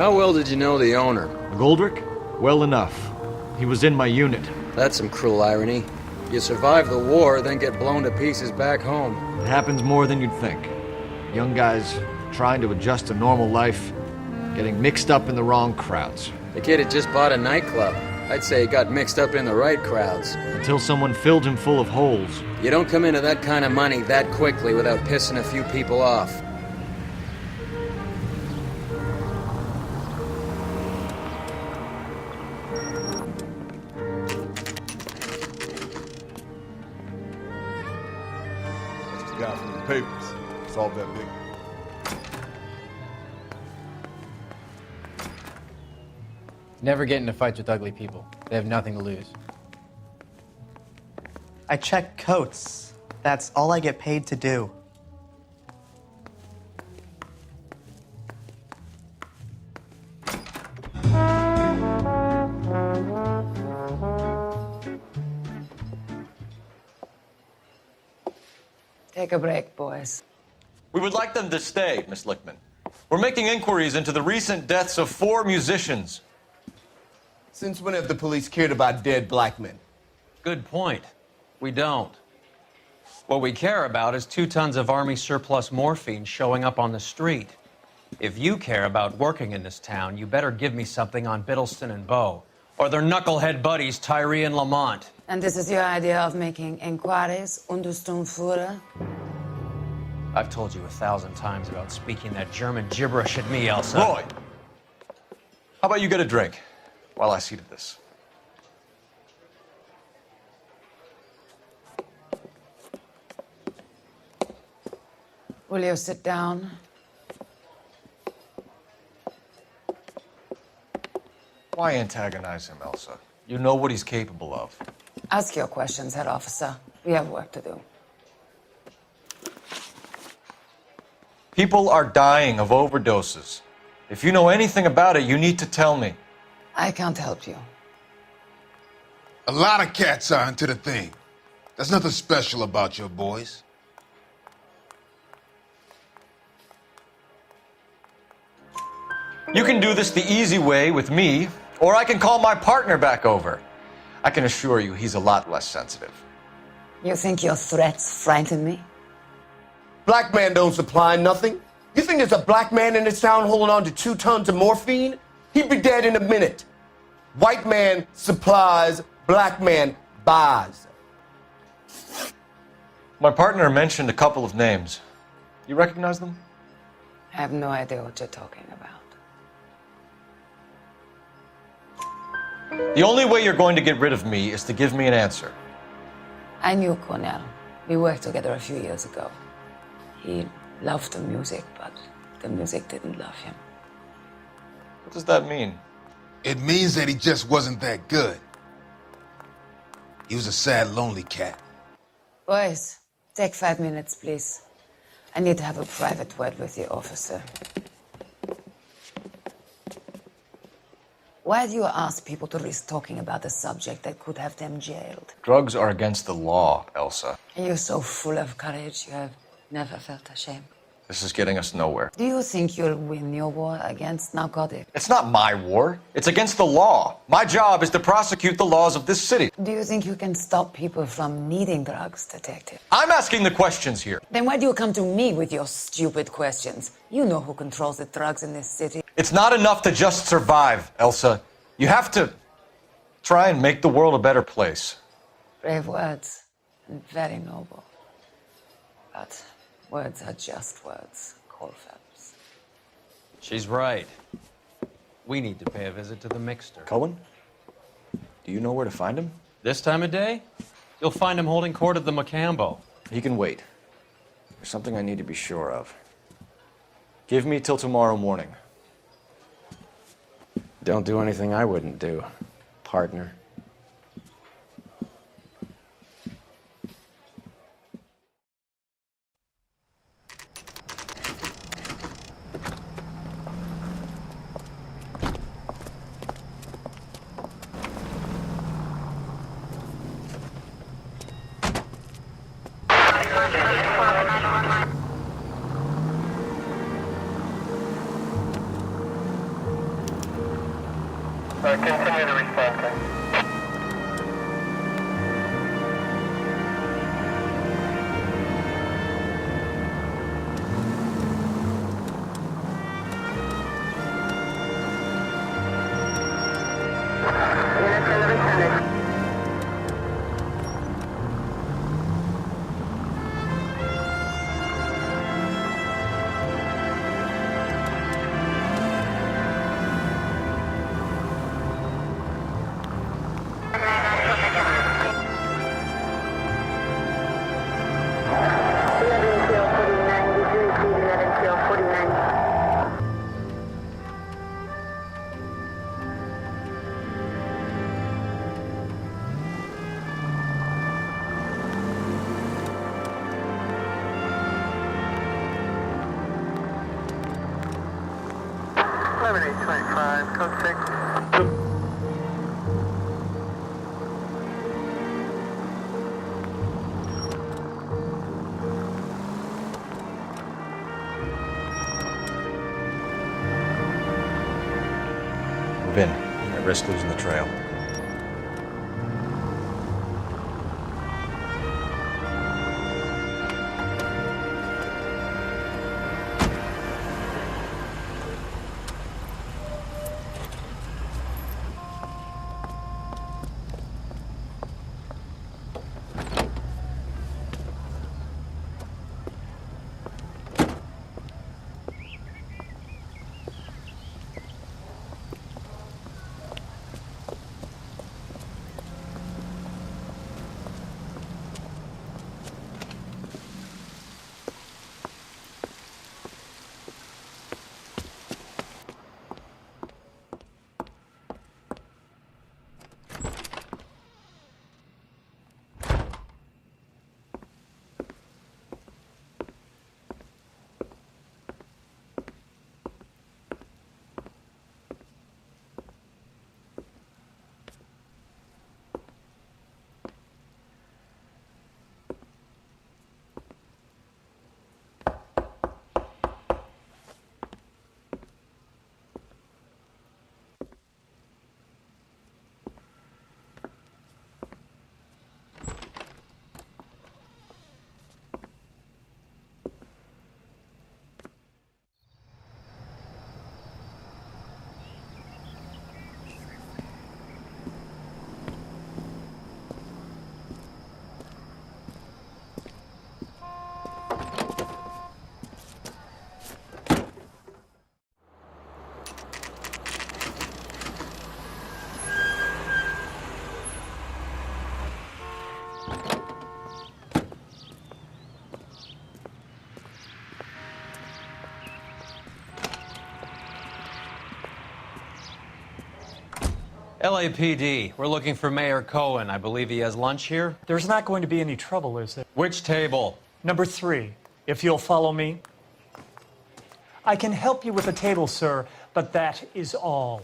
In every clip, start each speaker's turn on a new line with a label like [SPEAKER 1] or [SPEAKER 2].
[SPEAKER 1] How well did you know the owner?
[SPEAKER 2] McGoldrick? Well enough. He was in my unit.
[SPEAKER 1] That's some cruel irony. You survive the war, then get blown to pieces back home.
[SPEAKER 2] It happens more than you'd think. Young guys trying to adjust to normal life, getting mixed up in the wrong crowds.
[SPEAKER 1] The kid had just bought a nightclub. I'd say he got mixed up in the right crowds.
[SPEAKER 2] Until someone filled him full of holes.
[SPEAKER 1] You don't come into that kind of money that quickly without pissing a few people off.
[SPEAKER 3] That's the guy from the papers. Solve that big.
[SPEAKER 4] Never get into fights with ugly people. They have nothing to lose.
[SPEAKER 5] I check coats. That's all I get paid to do.
[SPEAKER 6] Take a break, boys.
[SPEAKER 7] We would like them to stay, Miss Lichtman. We're making inquiries into the recent deaths of 4 musicians.
[SPEAKER 8] Since when have the police cared about dead black men?
[SPEAKER 9] Good point. We don't. What we care about is 2 tons of Army surplus morphine showing up on the street. If you care about working in this town, you better give me something on Biddleston and Bow, or their knucklehead buddies Tyree and Lamont.
[SPEAKER 6] And this is your idea of making inquiries, Untersturmführer?
[SPEAKER 9] I've told you 1,000 times about speaking that German gibberish at me, Elsa.
[SPEAKER 7] Roy! How about you get a drink while I see to this?
[SPEAKER 6] Will you sit down?
[SPEAKER 7] Why antagonize him, Elsa? You know what he's capable of.
[SPEAKER 6] Ask your questions, head officer. We have work to do.
[SPEAKER 7] People are dying of overdoses. If you know anything about it, you need to tell me.
[SPEAKER 6] I can't help you.
[SPEAKER 3] A lot of cats are into the thing. There's nothing special about your boys.
[SPEAKER 7] You can do this the easy way with me, or I can call my partner back over. I can assure you he's a lot less sensitive.
[SPEAKER 6] You think your threats frighten me?
[SPEAKER 8] Black man don't supply nothing. You think there's a black man in this town holding on to 2 tons of morphine? He'd be dead in a minute. White man supplies, black man buys.
[SPEAKER 7] My partner mentioned a couple of names. You recognize them?
[SPEAKER 6] I have no idea what you're talking about.
[SPEAKER 7] The only way you're going to get rid of me is to give me an answer.
[SPEAKER 6] I knew Cornell. We worked together a few years ago. He loved the music, but the music didn't love him.
[SPEAKER 7] What does that mean?
[SPEAKER 3] It means that he just wasn't that good. He was a sad, lonely cat.
[SPEAKER 6] Boys, take 5 minutes, please. I need to have a private word with the officer. Why do you ask people to risk talking about a subject that could have them jailed?
[SPEAKER 7] Drugs are against the law, Elsa.
[SPEAKER 6] You're so full of courage, you have never felt ashamed.
[SPEAKER 7] This is getting us nowhere.
[SPEAKER 6] Do you think you'll win your war against narcotics?
[SPEAKER 7] It's not my war. It's against the law. My job is to prosecute the laws of this city.
[SPEAKER 6] Do you think you can stop people from needing drugs, detective?
[SPEAKER 7] I'm asking the questions here.
[SPEAKER 6] Then why do you come to me with your stupid questions? You know who controls the drugs in this city.
[SPEAKER 7] It's not enough to just survive, Elsa. You have to try and make the world a better place.
[SPEAKER 6] Brave words, and very noble. But words are just words, Cole Phelps.
[SPEAKER 9] She's right. We need to pay a visit to the mixer.
[SPEAKER 2] Cohen? Do you know where to find him?
[SPEAKER 9] This time of day, you'll find him holding court at the Macambo.
[SPEAKER 2] He can wait. There's something I need to be sure of. Give me till tomorrow morning.
[SPEAKER 1] Don't do anything I wouldn't do, partner.
[SPEAKER 10] Continue to respond, thanks.
[SPEAKER 7] Move in. I risk losing the trail.
[SPEAKER 9] LAPD, we're looking for Mayor Cohen. I believe he has lunch here.
[SPEAKER 11] There's not going to be any trouble, is there?
[SPEAKER 9] Which table?
[SPEAKER 11] Number 3, if you'll follow me. I can help you with the table, sir, but that is all.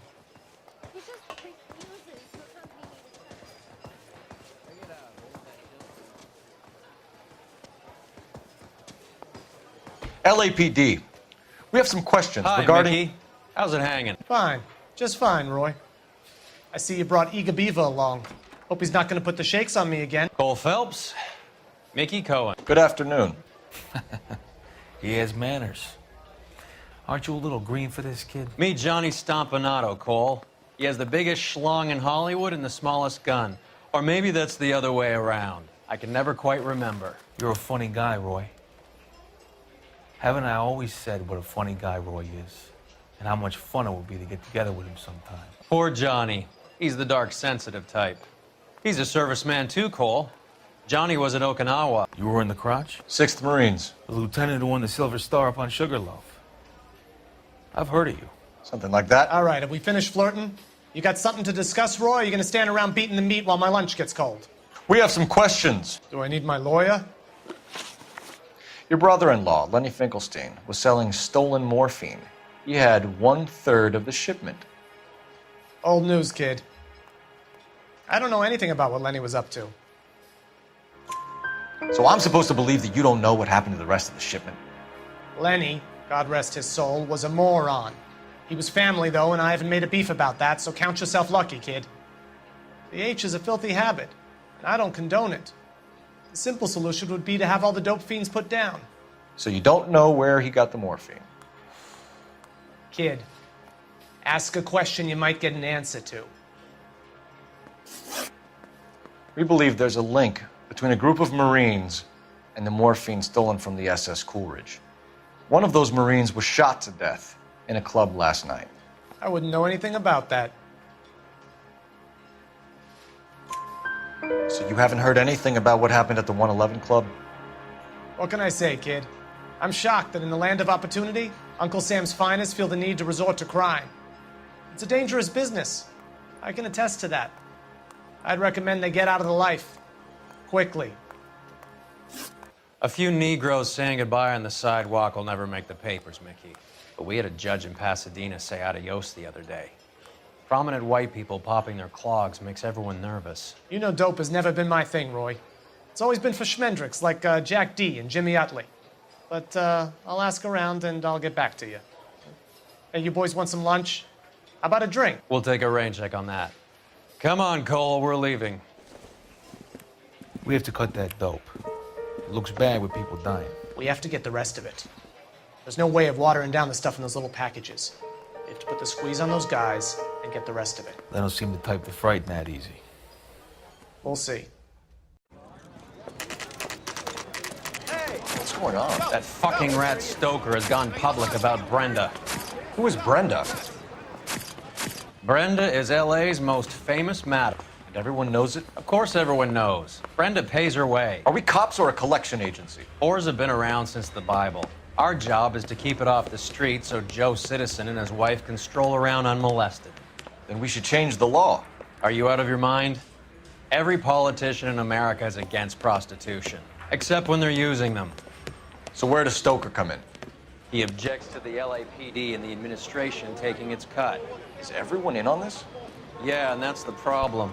[SPEAKER 7] LAPD, we have some questions
[SPEAKER 9] Hi,
[SPEAKER 7] regarding...
[SPEAKER 9] Mickey. How's it hanging?
[SPEAKER 5] Fine. Just fine, Roy. I see you brought Iga Beaver along. Hope he's not going to put the shakes on me again.
[SPEAKER 9] Cole Phelps, Mickey Cohen.
[SPEAKER 7] Good afternoon.
[SPEAKER 12] He has manners. Aren't you a little green for this kid?
[SPEAKER 9] Meet Johnny Stompanato, Cole. He has the biggest schlong in Hollywood and the smallest gun. Or maybe that's the other way around. I can never quite remember.
[SPEAKER 12] You're a funny guy, Roy. Haven't I always said what a funny guy Roy is? And how much fun it would be to get together with him sometime.
[SPEAKER 9] Poor Johnny. He's the dark, sensitive type. He's a serviceman too, Cole. Johnny was at Okinawa.
[SPEAKER 12] You were in the crotch?
[SPEAKER 7] 6th Marines.
[SPEAKER 12] The lieutenant who won the Silver Star up on Sugarloaf. I've heard of you.
[SPEAKER 7] Something like that.
[SPEAKER 5] All right, have we finished flirting? You got something to discuss, Roy? Or are you going to stand around beating the meat while my lunch gets cold?
[SPEAKER 7] We have some questions.
[SPEAKER 5] Do I need my lawyer?
[SPEAKER 7] Your brother-in-law, Lenny Finkelstein, was selling stolen morphine. He had 1/3 of the shipment.
[SPEAKER 5] Old news, kid. I don't know anything about what Lenny was up to.
[SPEAKER 7] So I'm supposed to believe that you don't know what happened to the rest of the shipment?
[SPEAKER 5] Lenny, God rest his soul, was a moron. He was family, though, and I haven't made a beef about that, so count yourself lucky, kid. The H is a filthy habit, and I don't condone it. The simple solution would be to have all the dope fiends put down.
[SPEAKER 2] So you don't know where he got the morphine?
[SPEAKER 5] Kid, ask a question you might get an answer to.
[SPEAKER 2] We believe there's a link between a group of Marines and the morphine stolen from the SS Coolidge. One of those Marines was shot to death in a club last night.
[SPEAKER 5] I wouldn't know anything about that.
[SPEAKER 2] So you haven't heard anything about what happened at the 111 Club?
[SPEAKER 5] What can I say, kid? I'm shocked that in the land of opportunity, Uncle Sam's finest feel the need to resort to crime. It's a dangerous business. I can attest to that. I'd recommend they get out of the life. Quickly.
[SPEAKER 9] A few Negroes saying goodbye on the sidewalk will never make the papers, Mickey. But we had a judge in Pasadena say adios the other day. Prominent white people popping their clogs makes everyone nervous.
[SPEAKER 5] You know dope has never been my thing, Roy. It's always been for schmendricks like Jack D. and Jimmy Utley. But I'll ask around and I'll get back to you. Hey, you boys want some lunch? How about a drink?
[SPEAKER 9] We'll take a rain check on that. Come on, Cole, we're leaving.
[SPEAKER 12] We have to cut that dope. It looks bad with people dying.
[SPEAKER 5] We have to get the rest of it. There's no way of watering down the stuff in those little packages. We have to put the squeeze on those guys and get the rest of it.
[SPEAKER 12] They don't seem the type to frighten that easy.
[SPEAKER 5] We'll see.
[SPEAKER 2] What's going on?
[SPEAKER 9] That fucking rat Stoker has gone public about Brenda.
[SPEAKER 2] Who is Brenda?
[SPEAKER 9] Brenda is L.A.'s most famous madam.
[SPEAKER 2] And everyone knows it?
[SPEAKER 9] Of course everyone knows. Brenda pays her way.
[SPEAKER 2] Are we cops or a collection agency?
[SPEAKER 9] Whores have been around since the Bible. Our job is to keep it off the street so Joe Citizen and his wife can stroll around unmolested.
[SPEAKER 2] Then we should change the law.
[SPEAKER 9] Are you out of your mind? Every politician in America is against prostitution, except when they're using them.
[SPEAKER 2] So where does Stoker come in?
[SPEAKER 9] He objects to the LAPD and the administration taking its cut.
[SPEAKER 2] Is everyone in on this?
[SPEAKER 9] Yeah, and that's the problem.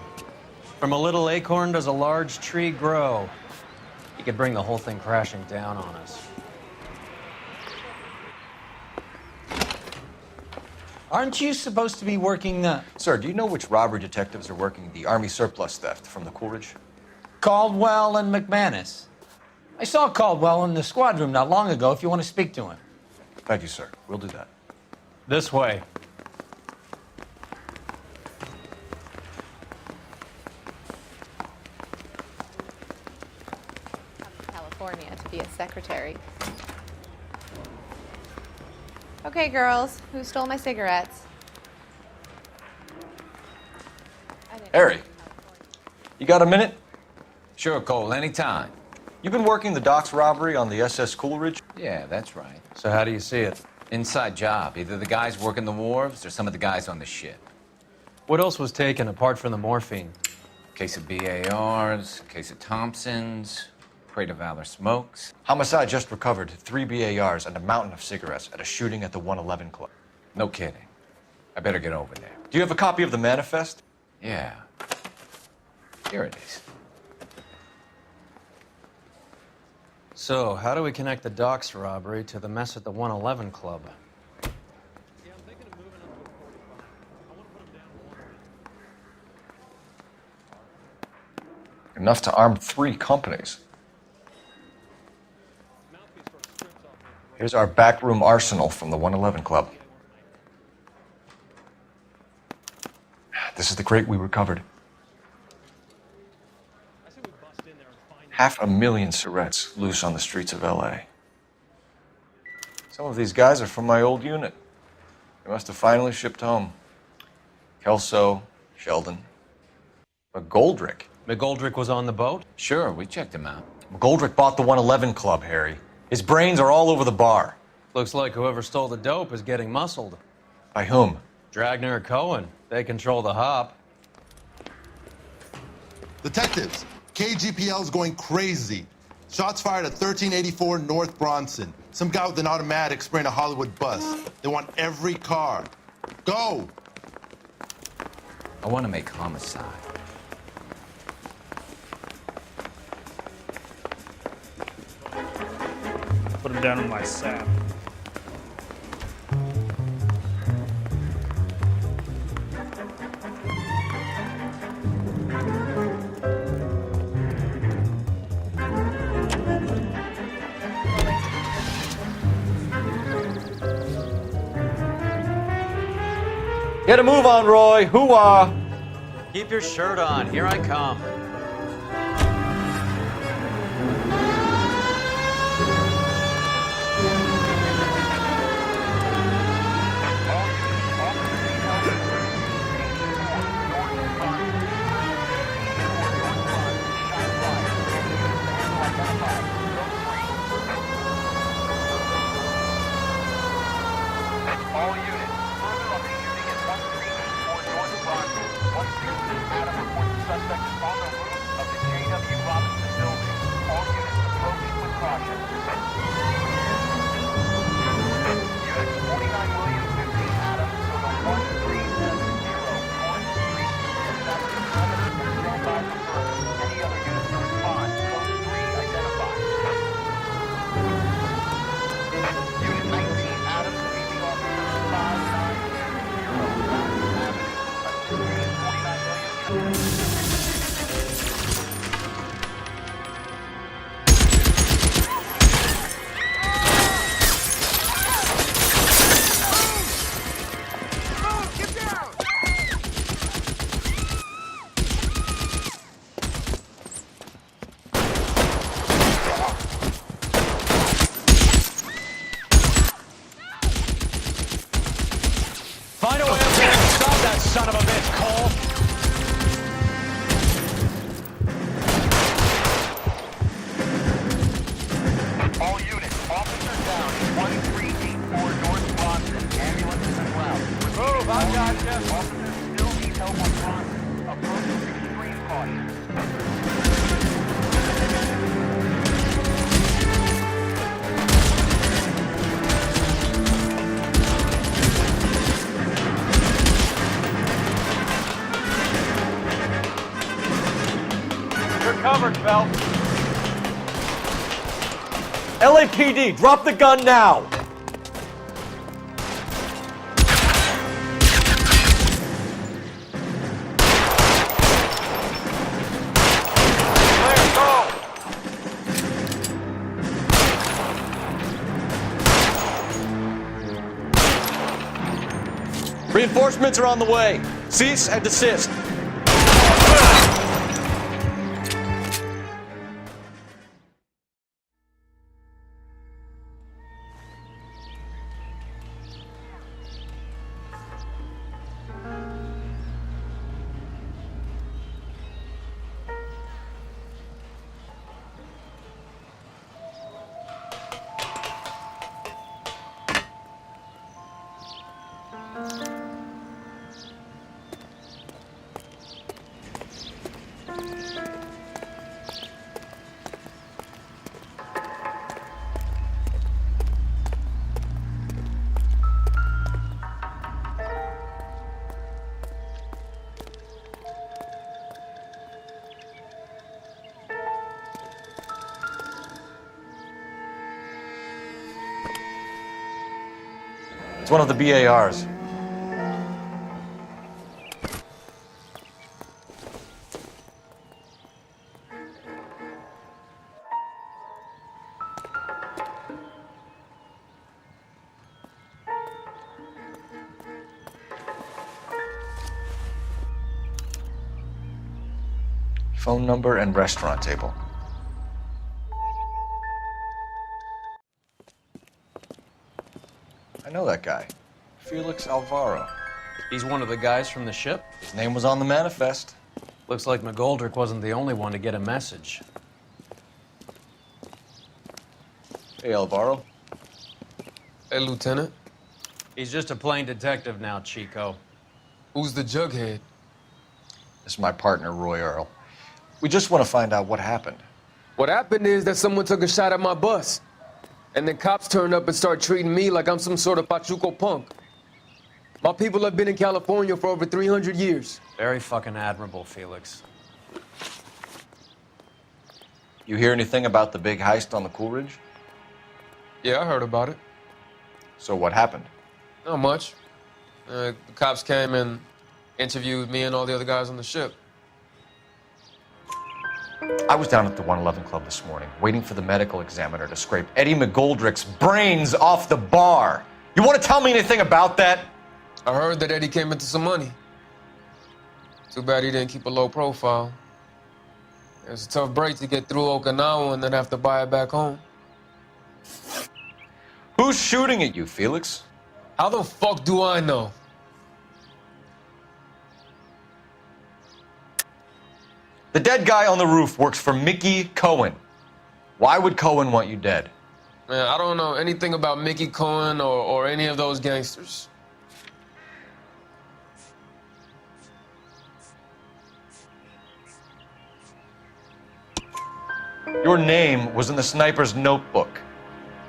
[SPEAKER 9] From a little acorn does a large tree grow. He could bring the whole thing crashing down on us.
[SPEAKER 12] Aren't you supposed to be working,
[SPEAKER 2] Sir, do you know which robbery detectives are working the Army surplus theft from the Coolidge?
[SPEAKER 12] Caldwell and McManus? I saw Caldwell in the squad room not long ago if you want to speak to him.
[SPEAKER 2] Thank you, sir. We'll do that.
[SPEAKER 9] This way.
[SPEAKER 13] California to be a secretary. Okay, girls, who stole my cigarettes?
[SPEAKER 2] Harry, you got a minute?
[SPEAKER 14] Sure, Cole, anytime.
[SPEAKER 2] You've been working the docks robbery on the SS Coolidge?
[SPEAKER 14] Yeah, that's right.
[SPEAKER 9] So how do you see it?
[SPEAKER 14] Inside job. Either the guys working the wharves or some of the guys on the ship.
[SPEAKER 9] What else was taken apart from the morphine?
[SPEAKER 14] Case of BARs, case of Thompsons, crate of Valor smokes.
[SPEAKER 2] Homicide just recovered 3 BARs and a mountain of cigarettes at a shooting at the 111 Club.
[SPEAKER 14] No kidding. I better get over there.
[SPEAKER 2] Do you have a copy of the manifest?
[SPEAKER 14] Yeah. Here it is.
[SPEAKER 9] So, how do we connect the docks robbery to the mess at the 111 Club?
[SPEAKER 2] Enough to arm 3 companies. Here's our backroom arsenal from the 111 Club. This is the crate we recovered. 500,000 cigarettes loose on the streets of L.A. Some of these guys are from my old unit. They must have finally shipped home. Kelso, Sheldon. McGoldrick.
[SPEAKER 9] McGoldrick was on the boat?
[SPEAKER 14] Sure, we checked him out.
[SPEAKER 2] McGoldrick bought the 111 Club, Harry. His brains are all over the bar.
[SPEAKER 9] Looks like whoever stole the dope is getting muscled.
[SPEAKER 2] By whom?
[SPEAKER 9] Dragner or Cohen. They control the hop.
[SPEAKER 15] Detectives, KGPL's going crazy. Shots fired at 1384 North Bronson. Some guy with an automatic spraying a Hollywood bus. They want every car. Go!
[SPEAKER 14] I want to make Homicide.
[SPEAKER 11] Put him down in my sap.
[SPEAKER 7] Get a move on, Roy. Hoo-ah.
[SPEAKER 9] Keep your shirt on. Here I come. Find a way up there and stop that son of a bitch, Cole!
[SPEAKER 10] All units, officer down, 1384 North Bronson. Ambulance is en route.
[SPEAKER 7] Move, I gotcha.
[SPEAKER 10] Officers still need help on Bronson. Approach with extreme caution.
[SPEAKER 7] You're covered, Phelps. LAPD, drop the gun now. Reinforcements are on the way. Cease and desist. It's one of the BARs. Phone number and restaurant table. I know that guy. Felix Alvaro.
[SPEAKER 9] He's one of the guys from the ship?
[SPEAKER 7] His name was on the manifest.
[SPEAKER 9] Looks like McGoldrick wasn't the only one to get a message.
[SPEAKER 2] Hey, Alvaro.
[SPEAKER 16] Hey, Lieutenant.
[SPEAKER 9] He's just a plain detective now, Chico.
[SPEAKER 16] Who's the jughead?
[SPEAKER 2] This is my partner, Roy Earl. We just want to find out what happened.
[SPEAKER 16] What happened is that someone took a shot at my bus. And then cops turned up and started treating me like I'm some sort of Pachuco punk. My people have been in California for over 300 years.
[SPEAKER 9] Very fucking admirable, Felix.
[SPEAKER 2] You hear anything about the big heist on the Coolidge?
[SPEAKER 16] Yeah, I heard about it.
[SPEAKER 2] So what happened?
[SPEAKER 16] Not much. The cops came and interviewed me and all the other guys on the ship.
[SPEAKER 2] I was down at the 111 Club this morning, waiting for the medical examiner to scrape Eddie McGoldrick's brains off the bar. You want to tell me anything about that?
[SPEAKER 16] I heard that Eddie came into some money. Too bad he didn't keep a low profile. It was a tough break to get through Okinawa and then have to buy it back home.
[SPEAKER 2] Who's shooting at you, Felix?
[SPEAKER 16] How the fuck do I know?
[SPEAKER 2] The dead guy on the roof works for Mickey Cohen. Why would Cohen want you dead?
[SPEAKER 16] Man, I don't know anything about Mickey Cohen or any of those gangsters.
[SPEAKER 2] Your name was in the sniper's notebook.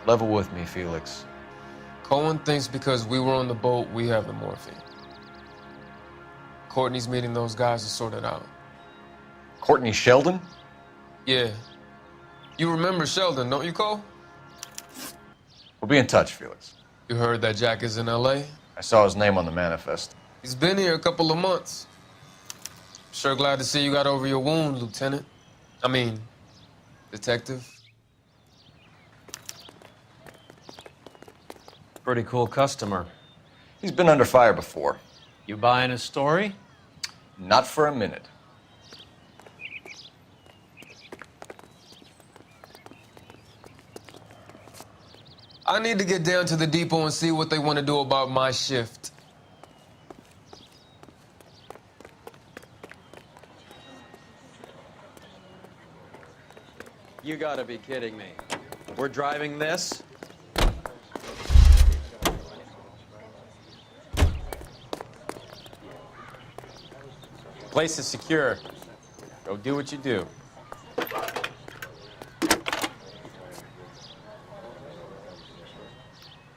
[SPEAKER 2] Level with me, Felix.
[SPEAKER 16] Cohen thinks because we were on the boat, we have the morphine. Courtney's meeting those guys to sort it out.
[SPEAKER 2] Courtney Sheldon?
[SPEAKER 16] Yeah. You remember Sheldon, don't you, Cole?
[SPEAKER 2] We'll be in touch, Felix.
[SPEAKER 16] You heard that Jack is in L.A.?
[SPEAKER 2] I saw his name on the manifest.
[SPEAKER 16] He's been here a couple of months. Sure glad to see you got over your wound, Lieutenant. I mean, Detective.
[SPEAKER 9] Pretty cool customer.
[SPEAKER 2] He's been under fire before.
[SPEAKER 9] You buying his story?
[SPEAKER 2] Not for a minute.
[SPEAKER 16] I need to get down to the depot and see what they want to do about my shift.
[SPEAKER 9] You gotta be kidding me. We're driving this?
[SPEAKER 17] Place is secure. Go do what you do.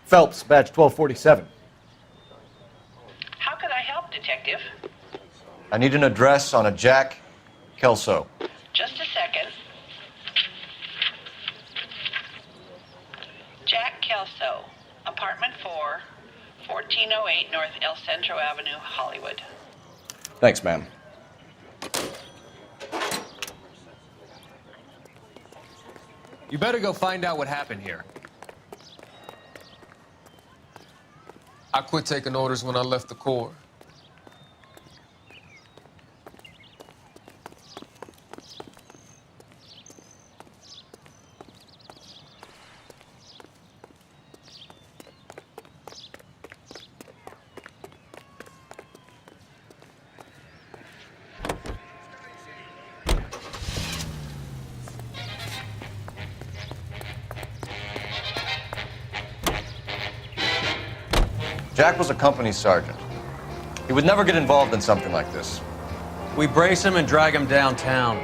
[SPEAKER 2] Phelps, badge 1247.
[SPEAKER 18] How can I help, Detective?
[SPEAKER 2] I need an address on a Jack Kelso.
[SPEAKER 18] Just a second. Jack Kelso, apartment 4, 1408 North El Centro Avenue, Hollywood.
[SPEAKER 2] Thanks, ma'am.
[SPEAKER 9] You better go find out what happened here.
[SPEAKER 16] I quit taking orders when I left the Corps.
[SPEAKER 2] Jack was a company sergeant. He would never get involved in something like this.
[SPEAKER 9] We brace him and drag him downtown.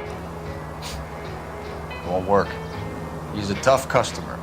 [SPEAKER 2] It won't work. He's a tough customer.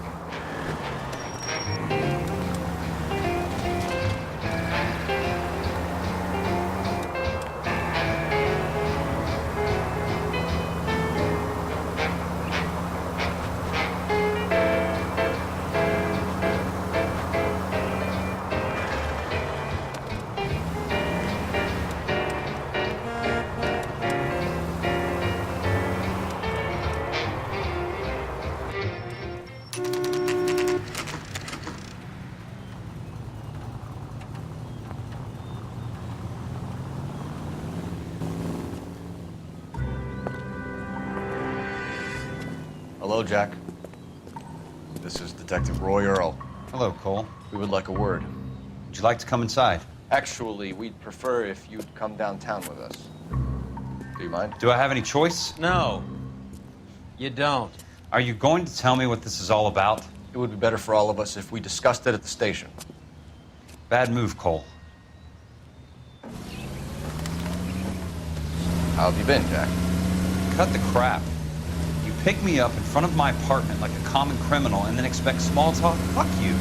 [SPEAKER 2] Hello, Jack. This is Detective Roy Earl.
[SPEAKER 19] Hello, Cole.
[SPEAKER 2] We would like a word.
[SPEAKER 19] Would you like to come inside?
[SPEAKER 2] Actually, we'd prefer if you'd come downtown with us. Do you mind?
[SPEAKER 19] Do I have any choice?
[SPEAKER 9] No, you don't.
[SPEAKER 19] Are you going to tell me what this is all about?
[SPEAKER 2] It would be better for all of us if we discussed it at the station.
[SPEAKER 19] Bad move, Cole.
[SPEAKER 2] How have you been, Jack?
[SPEAKER 19] Cut the crap. You pick me up in front of my apartment like a common criminal and then expect small talk? Fuck you.